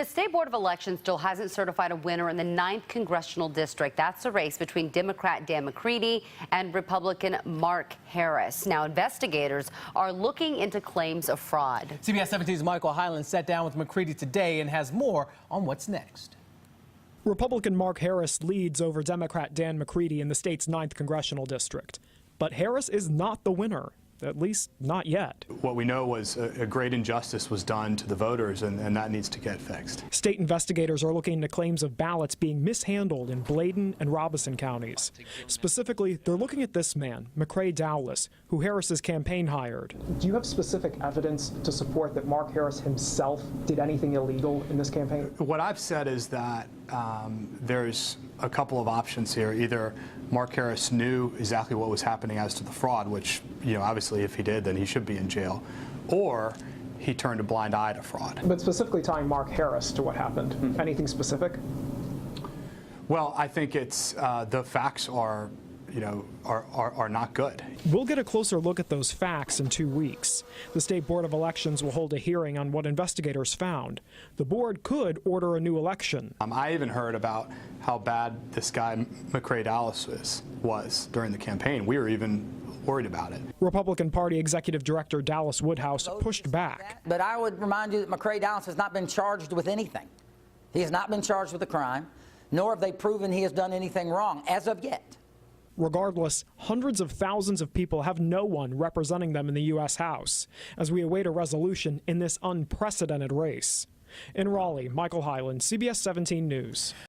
The State Board of Elections still hasn't certified a winner in the 9th Congressional District. That's a race between Democrat Dan McCready and Republican Mark Harris. Now, investigators are looking into claims of fraud. CBS 17's Michael Hyland sat down with McCready today and has more on what's next. Republican Mark Harris leads over Democrat Dan McCready in the state's 9th Congressional District. But Harris is not the winner. At least not yet. What we know was a great injustice was done to the voters, and that needs to get fixed. State investigators are looking into claims of ballots being mishandled in Bladen and Robeson counties. Specifically, they're looking at this man, McCrae Dowless, who Harris's campaign hired. Do you have specific evidence to support that Mark Harris himself did anything illegal in this campaign? What I've said is that there's a couple of options here. Either Mark Harris knew exactly what was happening as to the fraud, which, obviously if he did, then he should be in jail, or he turned a blind eye to fraud. But specifically tying Mark Harris to what happened, anything specific? Well, I think it's the facts are not good. We'll get a closer look at those facts in 2 weeks. The State Board of Elections will hold a hearing on what investigators found. The board could order a new election. I even heard about how bad this guy McCrae Dowless was during the campaign. We were even worried about it. Republican Party Executive Director Dallas Woodhouse pushed back. But I would remind you that McCrae Dowless has not been charged with anything. He has not been charged with a crime, nor have they proven he has done anything wrong as of yet. Regardless, hundreds of thousands of people have no one representing them in the U.S. House as we await a resolution in this unprecedented race. In Raleigh, Michael Hyland, CBS 17 News.